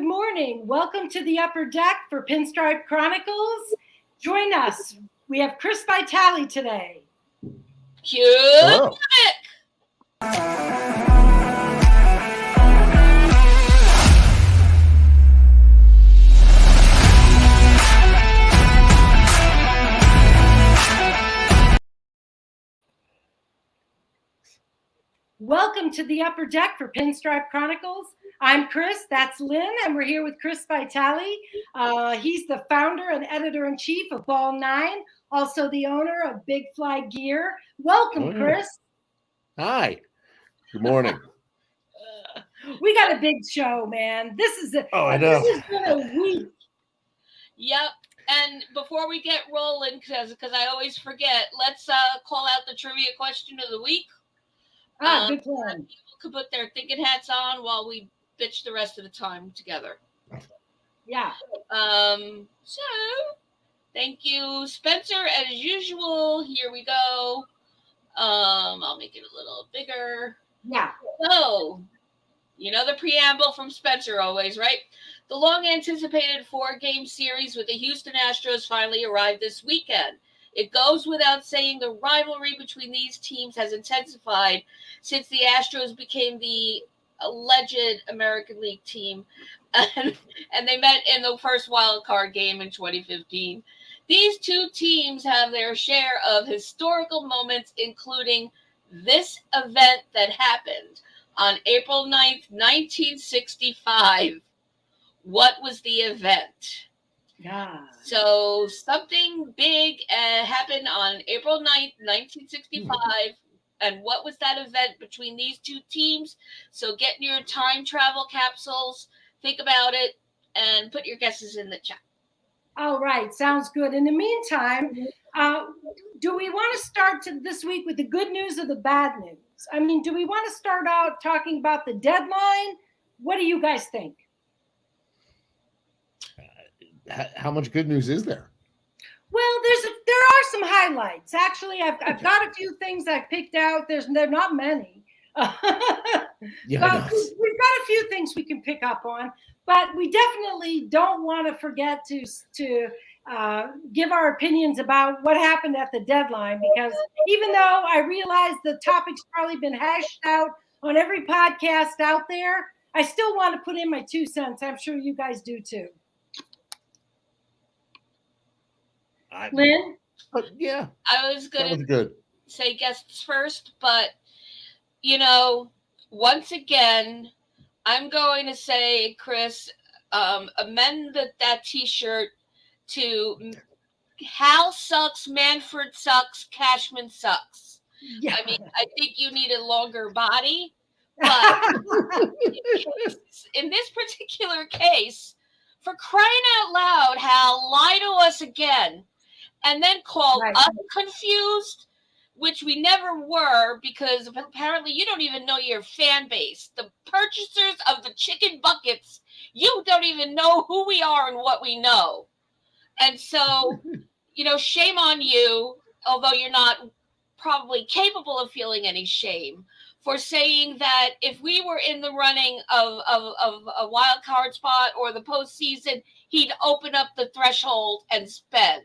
good morning. Welcome to the Upper Deck for Pinstripe Chronicles. Join us. We have Chris Vitale today. Hello. Welcome to the Upper Deck for Pinstripe Chronicles. I'm Chris, that's Lynn, and we're here with Chris Vitale. He's the founder and editor-in-chief of Ball 9, also the owner of Big Fly Gear. Welcome, Chris. Hi. Good morning. We got a big show, man. This has been a week. Yep. And before we get rolling, because I always forget, let's call out the trivia question of the week. Good plan. People could put their thinking hats on while we bitch the rest of the time together. Yeah. So, thank you, Spencer. As usual, here we go. I'll make it a little bigger. Yeah. So, you know the preamble from Spencer always, right? The long-anticipated 4-game series with the Houston Astros finally arrived this weekend. It goes without saying the rivalry between these teams has intensified since the Astros became the alleged American League team, and they met in the first wild card game in 2015. These two teams have their share of historical moments, including this event that happened on April 9th, 1965. What was the event? Yeah. So something big happened on April 9th, 1965. And what was that event between these two teams? So get in your time travel capsules, think about it, and put your guesses in the chat. All right. Sounds good. In the meantime, do we want to start this week with the good news or the bad news? I mean, do we want to start out talking about the deadline? What do you guys think? How much good news is there? Well, there are some highlights. Actually, I've got a few things I've picked out. They're not many. But we've got a few things we can pick up on. But we definitely don't want to forget to give our opinions about what happened at the deadline, because even though I realize the topic's probably been hashed out on every podcast out there, I still want to put in my 2 cents. I'm sure you guys do too. Lynn? Yeah. I was going to say guests first, but, once again, I'm going to say, Chris, amend that T-shirt to Hal sucks, Manfred sucks, Cashman sucks. Yeah. I mean, I think you need a longer body, but in this particular case, for crying out loud, Hal, lie to us again. And then called us confused, which we never were, because apparently you don't even know your fan base. The purchasers of the chicken buckets, you don't even know who we are and what we know. And so, shame on you, although you're not probably capable of feeling any shame, for saying that if we were in the running of a wild card spot or the postseason, he'd open up the threshold and spend.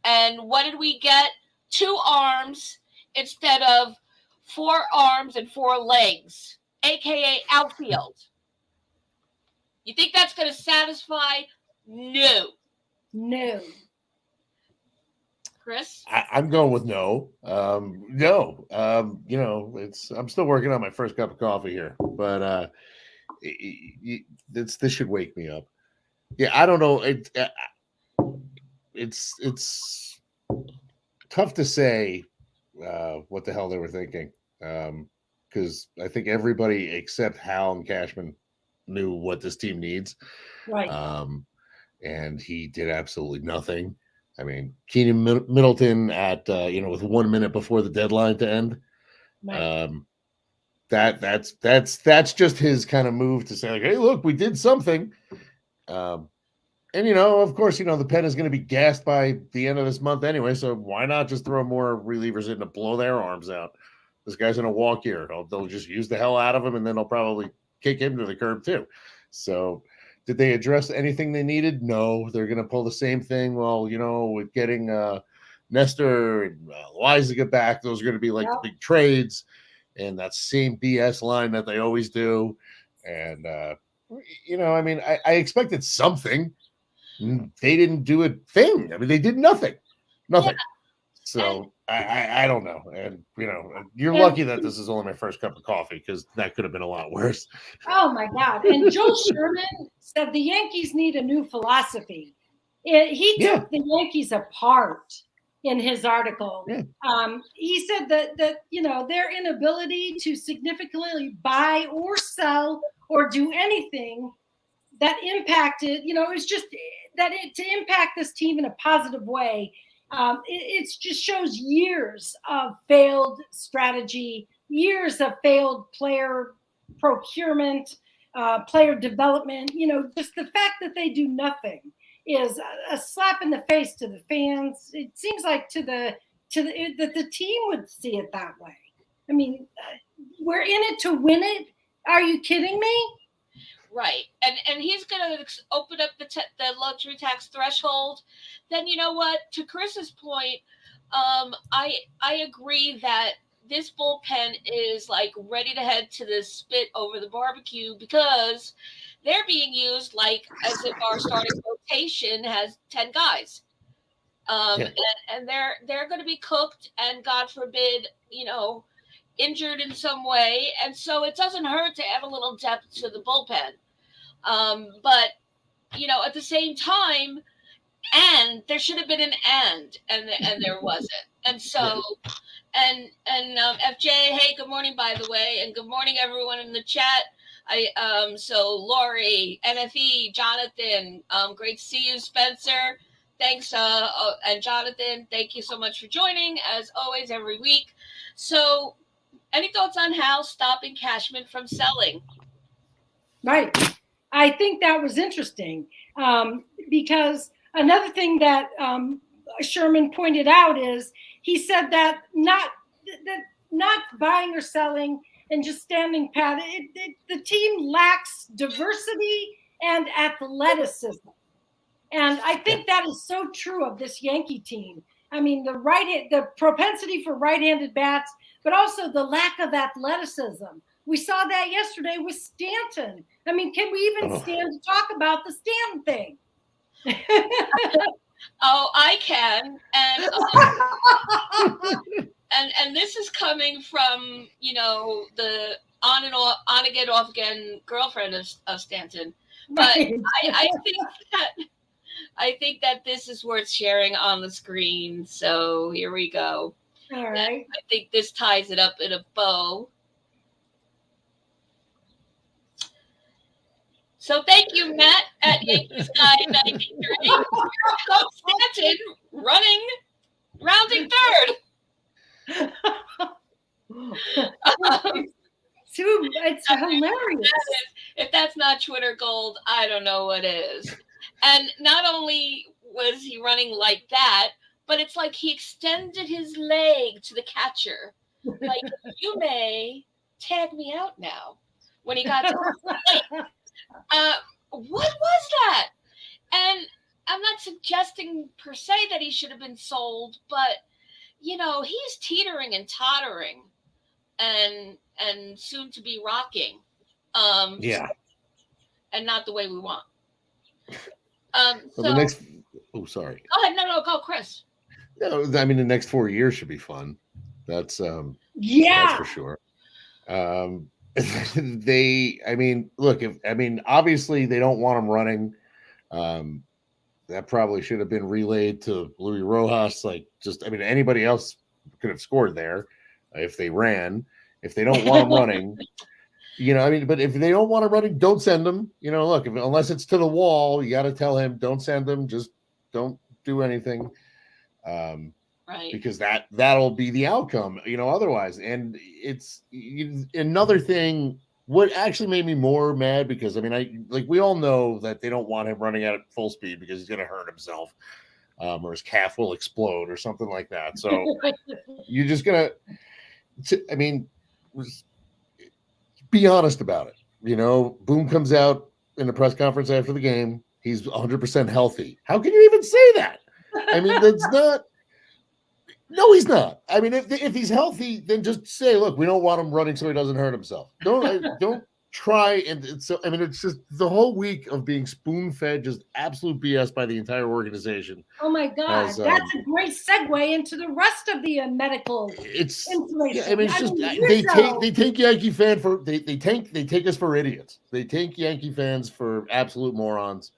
And what did we get? 2 arms instead of 4 arms and 4 legs, aka outfield. You think that's going to satisfy? No. Chris? I'm going with no. No. I'm still working on my first cup of coffee here, but this should wake me up. Yeah, I don't know. It's tough to say what the hell they were thinking, because I think everybody except Hal and Cashman knew what this team needs, right? And he did absolutely nothing. I mean, Keenan Middleton at with 1 minute before the deadline to end, right. That's just his kind of move to say, like, hey, look, we did something. And, of course, the pen is going to be gassed by the end of this month anyway, so why not just throw more relievers in to blow their arms out? This guy's going to walk here. They'll just use the hell out of him, and then they'll probably kick him to the curb too. So Did they address anything they needed? No, they're going to pull the same thing. Well, with getting Nestor and Loizaga back, those are going to be like the big trades, and that same BS line that they always do. And I expected something. They didn't do a thing. I mean, they did nothing. Yeah. So I don't know. And you're lucky that this is only my first cup of coffee, because that could have been a lot worse. Oh my God. And Joel Sherman said the Yankees need a new philosophy. He took the Yankees apart in his article. Yeah. He said that their inability to significantly buy or sell or do anything that impacted, it was just that to impact this team in a positive way. It just shows years of failed strategy, years of failed player procurement, player development. Just the fact that they do nothing is a slap in the face to the fans. It seems like that the team would see it that way. I mean, we're in it to win it. Are you kidding me? Right. And he's going to open up the luxury tax threshold. Then you know what? To Chris's point, I agree that this bullpen is like ready to head to the spit over the barbecue, because they're being used like as if our starting rotation has 10 guys. And they're going to be cooked and, God forbid, injured in some way. And so it doesn't hurt to add a little depth to the bullpen. But at the same time, and there should have been an and there wasn't. And so, FJ, hey, good morning, by the way. And good morning, everyone in the chat. So Lori, NFE, Jonathan, great to see you, Spencer. Thanks. And Jonathan, thank you so much for joining, as always, every week. So any thoughts on how stopping Cashman from selling? Right. I think that was interesting, because another thing that Sherman pointed out is he said that not buying or selling and just standing pat, the team lacks diversity and athleticism. And I think that is so true of this Yankee team. I mean, the propensity for right-handed bats, but also the lack of athleticism. We saw that yesterday with Stanton. I mean, can we even stand to talk about the Stanton thing? Oh, I can. And this is coming from, the on again, off again girlfriend of Stanton. But I think that this is worth sharing on the screen. So here we go. All right. And I think this ties it up in a bow. So thank you, Matt, at Yankees Guy 93. Here comes Stanton rounding third. It's hilarious. If that's not Twitter gold, I don't know what is. And not only was he running like that, but it's like he extended his leg to the catcher. Like, you may tag me out now, when he got to the plate. What was that? And I'm not suggesting per se that he should have been sold, but he's teetering and tottering and soon to be rocking. And not the way we want. So the next sorry. Go ahead. No, go, Chris. No, I mean, the next 4 years should be fun. That's that's for sure. Obviously they don't want him running. That probably should have been relayed to Luis Rojas. Anybody else could have scored there if they ran. If they don't want him running, but if they don't want him running, don't send him. Unless it's to the wall, you got to tell him, don't send him. Just don't do anything. Right. Because that'll be the outcome, otherwise. And it's another thing. What actually made me more mad, because we all know that they don't want him running at full speed because he's going to hurt himself, or his calf will explode or something like that. So you're just going to, be honest about it. Boom comes out in the press conference after the game, he's 100% healthy. How can you even say that? I mean, that's not. No, he's not. I mean, if he's healthy, then just say, look, we don't want him running so he doesn't hurt himself. Don't try. And so, I mean, it's just the whole week of being spoon-fed just absolute BS by the entire organization. Oh my God, that's a great segue into the rest of the medical information. Yeah, I mean, it's they take Yankee fan for they take us for idiots. They take Yankee fans for absolute morons,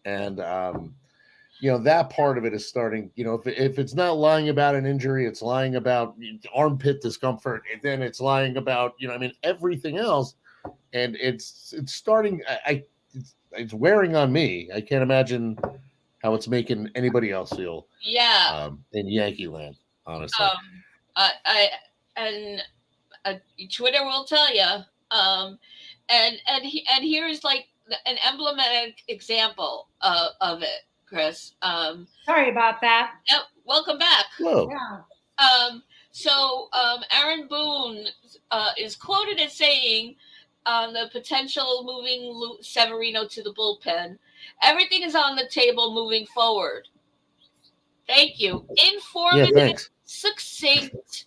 and that part of it is starting. If it's not lying about an injury, it's lying about armpit discomfort, and then it's lying about everything else, and it's starting. It's wearing on me. I can't imagine how it's making anybody else feel. Yeah. In Yankee land, honestly. Twitter will tell you. And here's like an emblematic example of it, Chris. Sorry about that. Yep. Welcome back. Hello. Yeah. So Aaron Boone is quoted as saying on the potential moving Severino to the bullpen, everything is on the table moving forward. Thank you. Informative, succinct,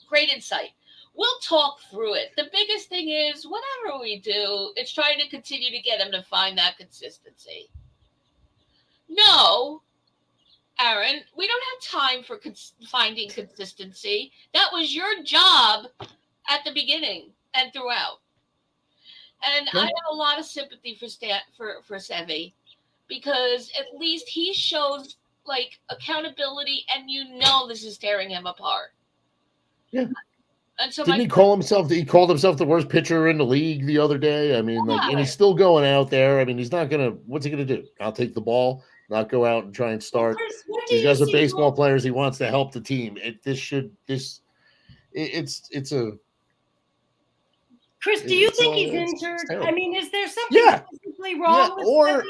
great insight. We'll talk through it. The biggest thing is, whatever we do, it's trying to continue to get him to find that consistency. No, Aaron, we don't have time for finding consistency. That was your job at the beginning and throughout. And I have a lot of sympathy for Sevy, because at least he shows like accountability, and this is tearing him apart. Yeah. And so Didn't he call himself? He called himself the worst pitcher in the league the other day. I mean, and he's still going out there. I mean, he's not gonna. What's he gonna do? I'll take the ball, not go out and try and start. These guys are baseball players. He wants to help the team. It's a. Chris, do you think he's injured? I mean, is there something physically wrong with or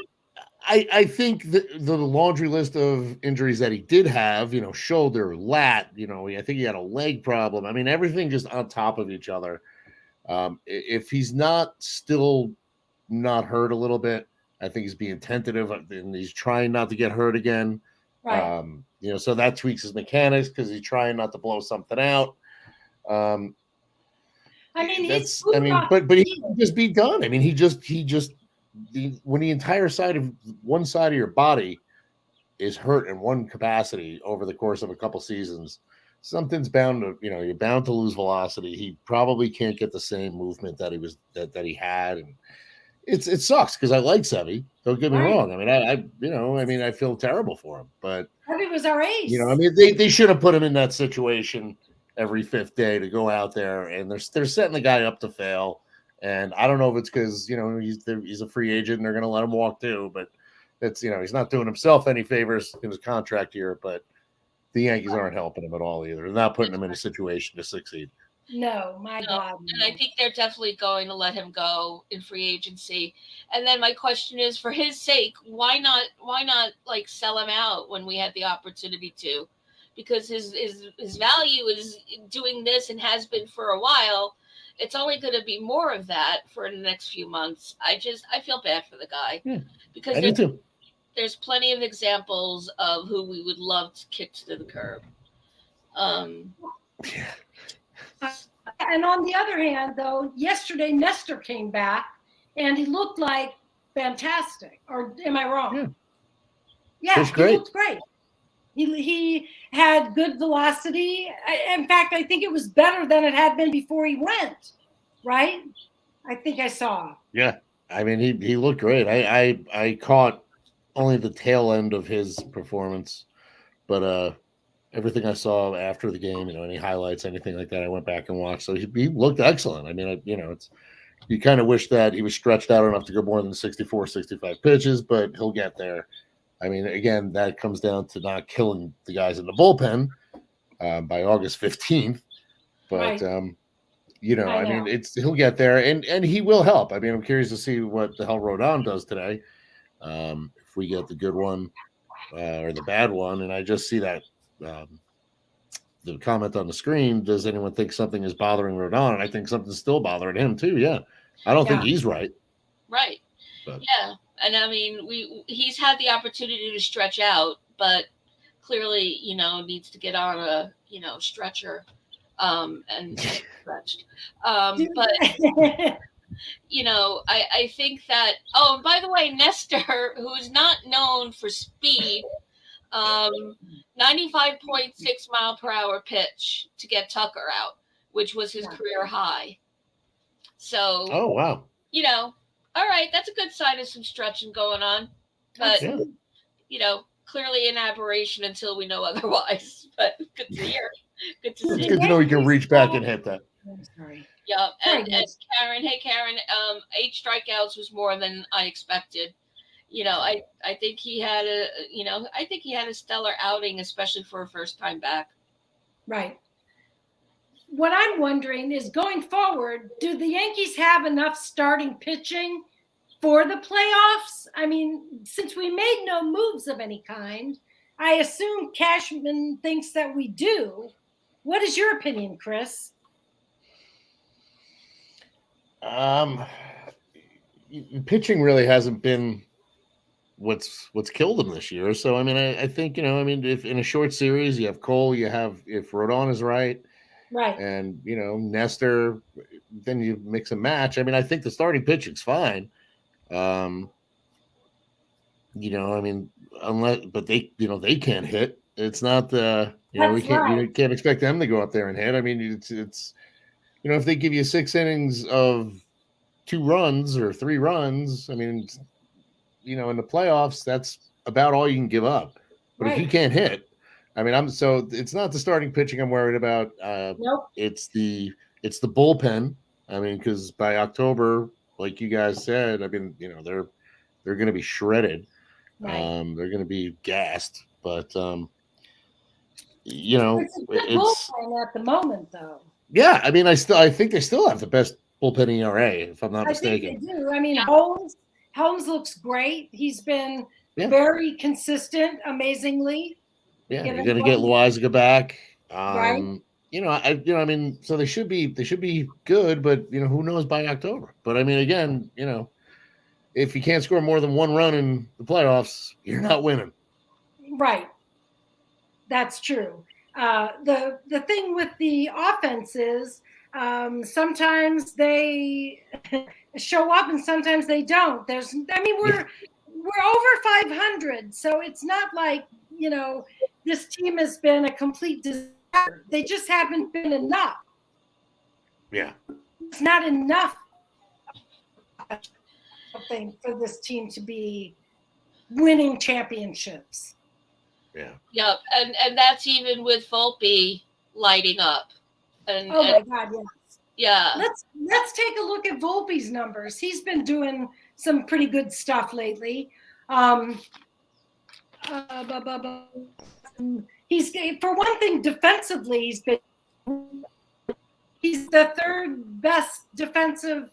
I think the laundry list of injuries that he did have, shoulder, lat, I think he had a leg problem. I mean, everything just on top of each other. If he's still not hurt a little bit, I think he's being tentative and he's trying not to get hurt again. Right. So that tweaks his mechanics because he's trying not to blow something out. But he can just be done. I mean, when the entire one side of your body is hurt in one capacity over the course of a couple seasons, something's bound to, you're bound to lose velocity. He probably can't get the same movement that he had, and it sucks because I like Sevy. Don't get me wrong. I mean, I feel terrible for him, but Sevy was our ace. They should have put him in that situation every fifth day to go out there, and they're setting the guy up to fail. And I don't know if it's because he's a free agent and they're going to let him walk too, but it's he's not doing himself any favors in his contract year. But the Yankees aren't helping him at all either. They're not putting him in a situation to succeed. No, my God. And I think they're definitely going to let him go in free agency. And then my question is, for his sake, why not like sell him out when we had the opportunity to? Because his value is doing this and has been for a while. It's only going to be more of that for the next few months. I feel bad for the guy because there's plenty of examples of who we would love to kick to the curb. And on the other hand, though, yesterday Nestor came back and he looked like fantastic. Or am I wrong? Yeah, he looked great. He had good velocity. In fact, I think it was better than it had been before he went, right? I think I saw. Yeah. I mean, he looked great. I caught only the tail end of his performance, but everything I saw after the game, any highlights, anything like that, I went back and watched. So he looked excellent. I mean, you kind of wish that he was stretched out enough to go more than 64, 65 pitches, but he'll get there. I mean, again, that comes down to not killing the guys in the bullpen by August 15th. But, I mean, he'll get there, and he will help. I mean, I'm curious to see what the hell Rodon does today, if we get the good one or the bad one. And I just see that the comment on the screen, does anyone think something is bothering Rodon? And I think something's still bothering him, too, yeah. I don't think he's right. Right. But. Yeah, and I mean, he's had the opportunity to stretch out, but clearly, needs to get on a stretcher, and stretched. But I think that. Oh, and by the way, Nestor, who is not known for speed, 95.6 mile per hour pitch to get Tucker out, which was his career high. So. Oh wow. All right, that's a good sign of some stretching going on, but clearly an aberration until we know otherwise. But good to hear. Good to see. It's good to know you can reach back and hit that. I'm sorry. Yeah, and Karen, hey Karen, 8 strikeouts was more than I expected. I think he had a stellar outing, especially for a first time back. Right. What I'm wondering is, going forward, do the Yankees have enough starting pitching for the playoffs? I mean, since we made no moves of any kind, I assume Cashman thinks that we do. What is your opinion, Chris? Pitching really hasn't been what's killed them this year. So I mean, I think if in a short series you have Cole, if Rodon is right, and Nestor, then you mix and match. I mean, I think the starting pitching's fine. I mean, but they can't hit. It's not we can't expect them to go up there and hit. I mean, it's if they give you 6 innings of 2 runs or 3 runs, I mean, in the playoffs, that's about all you can give up. But if you can't hit, I mean, it's not the starting pitching I'm worried about. Nope. It's the bullpen. I mean, because by October, like you guys said, I mean, they're going to be shredded. Right. They're going to be gassed. But it's a bullpen at the moment, though. Yeah, I mean, I think they still have the best bullpen ERA, if I'm not mistaken. I think they do. I mean, Holmes looks great. He's been very consistent, amazingly. Yeah, you're going to get Loizaga back. Right. I mean, so they should be good, but who knows by October? But I mean, again, if you can't score more than 1 run in the playoffs, you're not winning. Right. That's true. The thing with the offense is sometimes they show up and sometimes they don't. We're over 500, so it's not like this team has been a complete disaster. They just haven't been enough. Yeah, it's not enough, I think, for this team to be winning championships. Yeah. Yep, and that's even with Volpe lighting up. My God, yes. Yeah. Let's take a look at Volpe's numbers. He's been doing some pretty good stuff lately. He's, for one thing, defensively, he's the 3rd best defensive,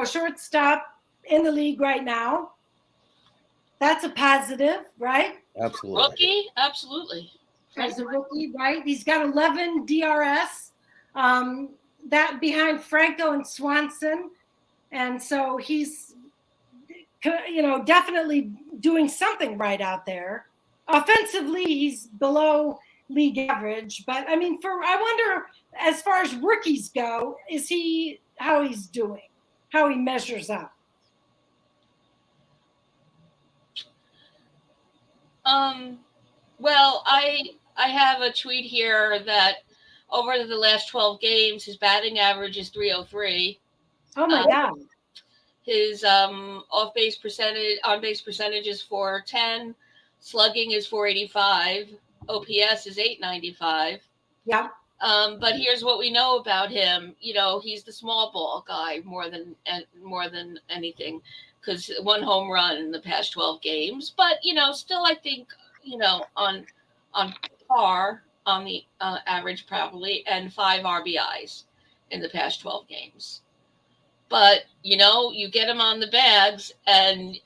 shortstop in the league right now. That's a positive, right? Absolutely. Rookie, absolutely. As a rookie, right? He's got 11 DRS, that behind Franco and Swanson, and so he's, definitely doing something right out there. Offensively, he's below league average, but I mean, I wonder, as far as rookies go, how he's doing, how he measures up. Well, I have a tweet here that over the last 12 games, his batting average is .303. Oh my God. His on base percentage is .410. Slugging is .485. OPS is .895. Yeah. But here's what we know about him. He's the small ball guy more than anything, because 1 home run in the past 12 games. But still, I think on par on the average probably, and 5 RBIs in the past 12 games. But you get him on the bags, and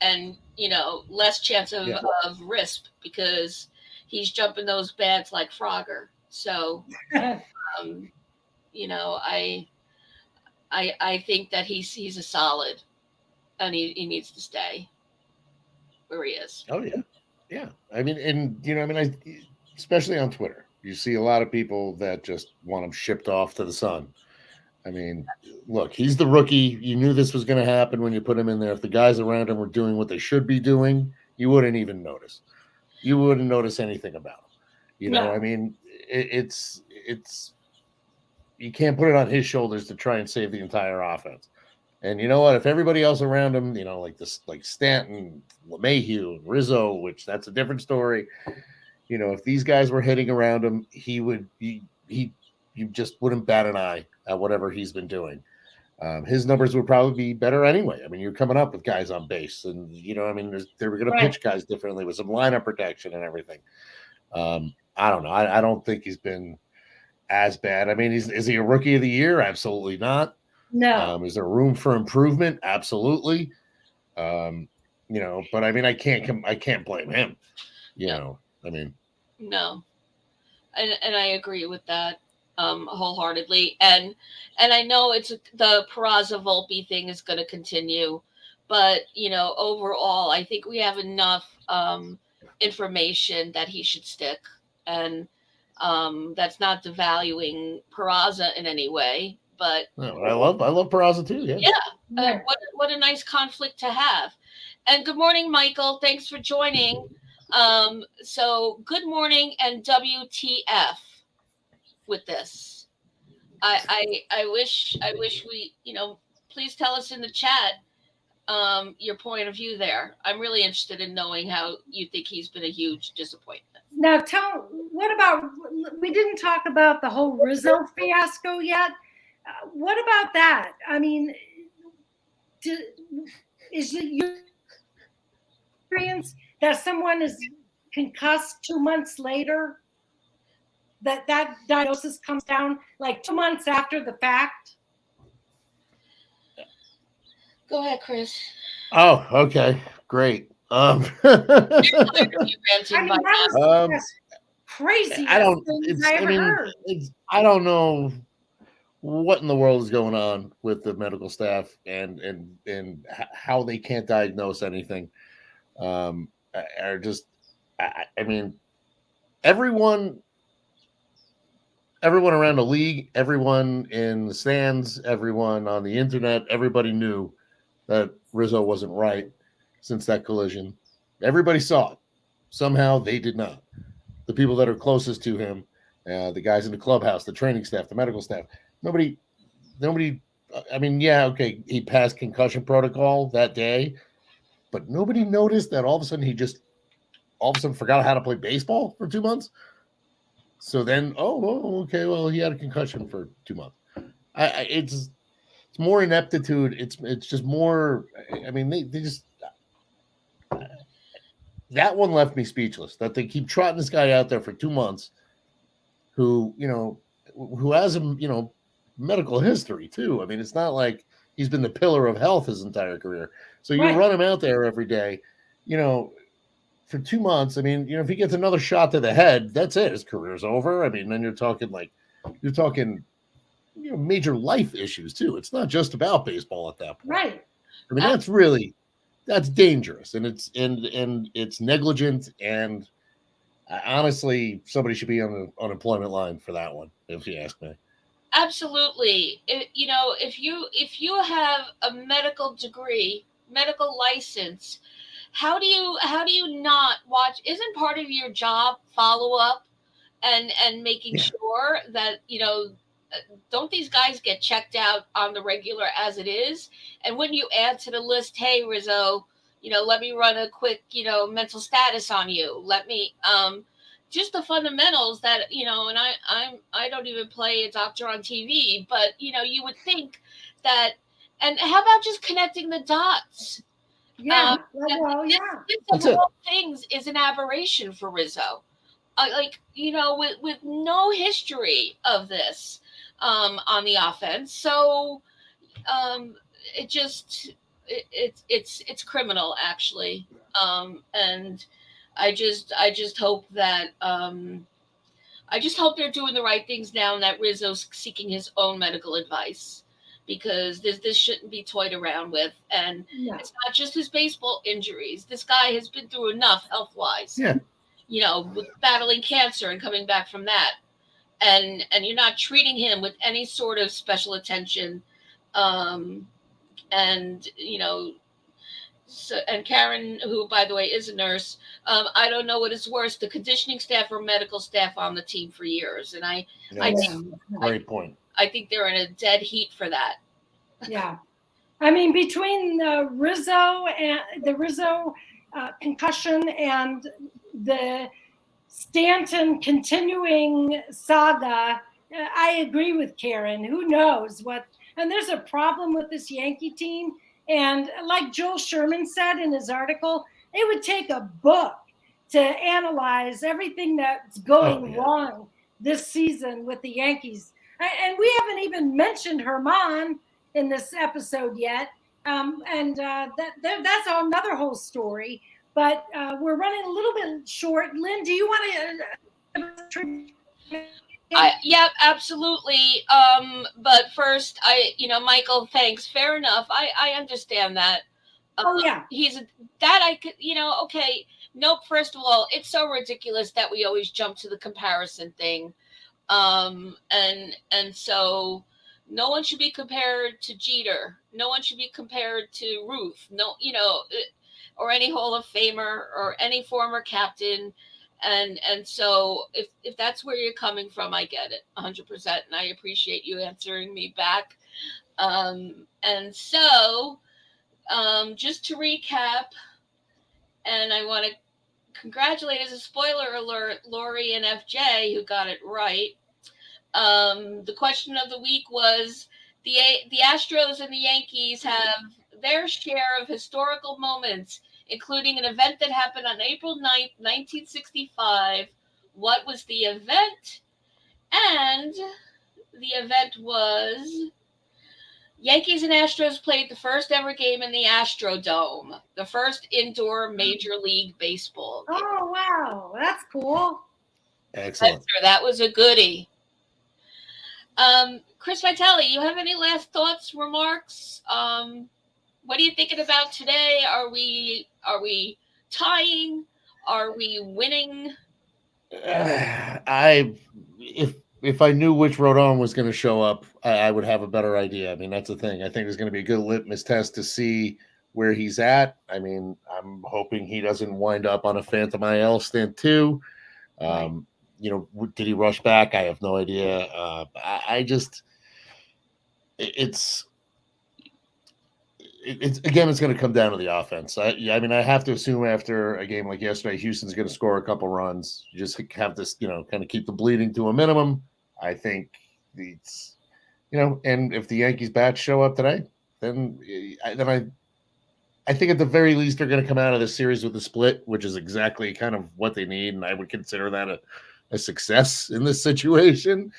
less chance of risk, because he's jumping those bags like Frogger. So, I think that he's a solid. and he needs to stay where he is. Oh yeah, yeah. I mean, and especially on Twitter, you see a lot of people that just want him shipped off to the sun. I mean, look, he's the rookie. You knew this was going to happen when you put him in there. If the guys around him were doing what they should be doing, you wouldn't even notice. You wouldn't notice anything about him. I mean, it's you can't put it on his shoulders to try and save the entire offense. And you know what? If everybody else around him, like Stanton, LeMahieu, and Rizzo, which that's a different story. If these guys were hitting around him, you just wouldn't bat an eye at whatever he's been doing. His numbers would probably be better anyway. I mean, you're coming up with guys on base, and I mean, they were going to pitch guys differently with some lineup protection and everything. I don't know. I don't think he's been as bad. I mean, is he a rookie of the year? Absolutely not. No. Is there room for improvement? Absolutely. But I mean, I can't blame him. I mean, no, and I agree with that wholeheartedly. And I know it's the Peraza Volpe thing is going to continue, but overall, I think we have enough information that he should stick, and that's not devaluing Peraza in any way. But I love Peraza too. Yeah. Yeah. What a nice conflict to have. And good morning, Michael. Thanks for joining. So good morning and WTF with this. I wish we, please tell us in the chat your point of view there. I'm really interested in knowing how you think he's been a huge disappointment. Now what about, we didn't talk about the whole Rizzo fiasco yet. What about that? I mean, is it your experience that someone is concussed 2 months later, that diagnosis comes down like 2 months after the fact? Go ahead, Chris. Oh, okay, great. I mean, that was crazy. I don't know what in the world is going on with the medical staff and how they can't diagnose anything. Are just, I mean, everyone around the league, everyone in the stands, everyone on the internet, everybody knew that Rizzo wasn't right since that collision. Everybody saw it. Somehow they did not. The people that are closest to him, the guys in the clubhouse, the training staff, the medical staff, nobody. I mean, yeah, okay, he passed concussion protocol that day, but nobody noticed that all of a sudden he forgot how to play baseball for 2 months. So then, okay, well, he had a concussion for 2 months. It's more ineptitude. It's just more. I mean, they just that one left me speechless. That they keep trotting this guy out there for 2 months, who has a medical history too. I mean, it's not like he's been the pillar of health his entire career. So you run him out there every day, for 2 months. I mean, if he gets another shot to the head, that's it. His career's over. I mean, then you're talking major life issues too. It's not just about baseball at that point. Right. I mean, that's dangerous, and it's negligent, and honestly, somebody should be on the unemployment line for that one, if you ask me. Absolutely. If you have a medical degree, medical license, how do you not watch? Isn't part of your job follow up and making sure that don't these guys get checked out on the regular as it is? And when you add to the list, hey Rizzo, let me run a quick mental status on you. Let me just the fundamentals that and I don't even play a doctor on TV, but you would think that. And how about just connecting the dots? Yeah. This of all things is an aberration for Rizzo. With no history of this on the offense, so it's criminal actually, and I just hope that I just hope they're doing the right things now, and that Rizzo's seeking his own medical advice, because this shouldn't be toyed around with. And No. it's not just his baseball injuries. This guy has been through enough health-wise. Yeah. You know, with battling cancer and coming back from that. And you're not treating him with any sort of special attention. And, you know, so, and Karen, who, by the way, is a nurse, I don't know what is worse, the conditioning staff or medical staff on the team for years. And I think, great point. I think they're in a dead heat for that. Yeah. I mean, between the Rizzo concussion and the Stanton continuing saga, I agree with Karen. Who knows what? And there's a problem with this Yankee team. And like Joel Sherman said in his article, it would take a book to analyze everything that's going wrong this season with the Yankees. And we haven't even mentioned Herman in this episode yet. That's another whole story. But we're running a little bit short. Lynn, do you want to? Yeah, absolutely. But first, Michael, thanks. Fair enough. I understand that. I could, okay. No, first of all, it's so ridiculous that we always jump to the comparison thing. And so no one should be compared to Jeter. No one should be compared to Ruth. No, or any Hall of Famer or any former captain. And so if that's where you're coming from, I get it 100%. And I appreciate you answering me back. And so just to recap, and I want to congratulate, as a spoiler alert, Lori and FJ, who got it right. The question of the week was, the Astros and the Yankees have their share of historical moments, including an event that happened on April 9th, 1965. What was the event? And the event was Yankees and Astros played the first ever game in the Astrodome, the first indoor Major League Baseball game. Oh, wow. That's cool. Excellent. That was a goodie. Chris Vitale, you have any last thoughts, remarks? What are you thinking about today? Are we tying? Are we winning? If I knew which Rodon was going to show up, I would have a better idea. I mean, that's the thing. I think it's going to be a good litmus test to see where he's at. I mean, I'm hoping he doesn't wind up on a Phantom IL stint too. Right. Did he rush back? I have no idea. It's going to come down to the offense. I have to assume after a game like yesterday, Houston's going to score a couple runs. You just have to, kind of keep the bleeding to a minimum. I think it's, and if the Yankees bats show up today, then I think at the very least they're going to come out of this series with a split, which is exactly kind of what they need, and I would consider that a success in this situation.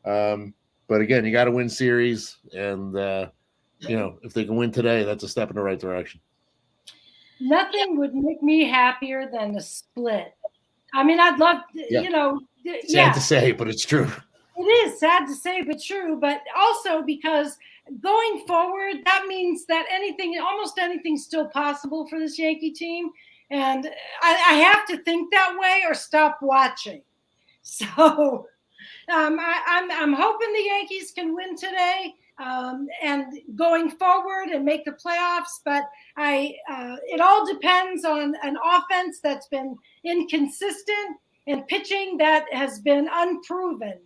But again, you got to win series, and if they can win today, that's a step in the right direction. Nothing would make me happier than a split. I mean, I'd love to, Sad to say, but it's true. It is sad to say, but true. But also because going forward, that means that almost anything's still possible for this Yankee team. And I have to think that way or stop watching. So I'm hoping the Yankees can win today. And going forward and make the playoffs, but it all depends on an offense that's been inconsistent and pitching that has been unproven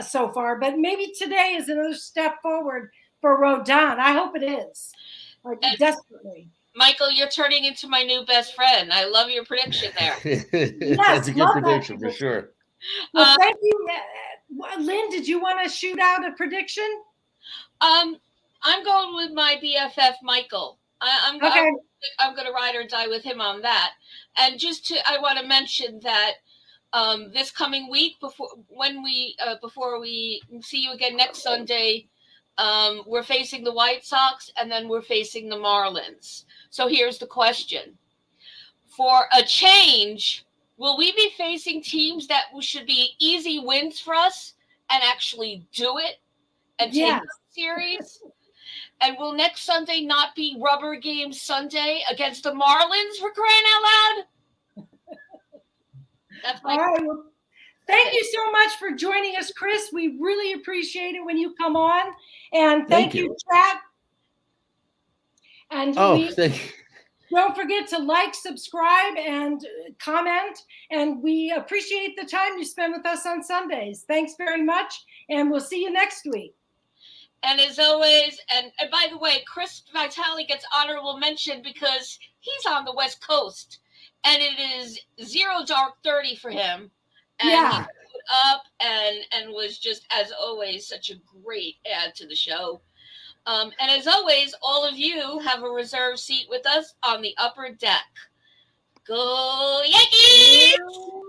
so far. But maybe today is another step forward for Rodon. I hope it is, desperately. Michael, you're turning into my new best friend. I love your prediction there. Yes, that's a good prediction for sure. Well, thank you, Lynn. Did you want to shoot out a prediction? I'm going with my BFF, Michael. I'm going to ride or die with him on that. And I want to mention that this coming week, before we see you again next Sunday, we're facing the White Sox, and then we're facing the Marlins. So here's the question: for a change, will we be facing teams that should be easy wins for us and actually do it and take the series? And will next Sunday not be Rubber Game Sunday against the Marlins, for crying out loud? That's my. All right. Well, thank you so much for joining us, Chris. We really appreciate it when you come on. And thank you, chat. And thank you. Don't forget to like, subscribe, and comment. And we appreciate the time you spend with us on Sundays. Thanks very much. And we'll see you next week. And as always, and by the way, Chris Vitale gets honorable mention because he's on the West Coast. And it is 0:30 for him. And he put up and was just, as always, such a great add to the show. And as always, all of you have a reserved seat with us on the upper deck. Go Yankees!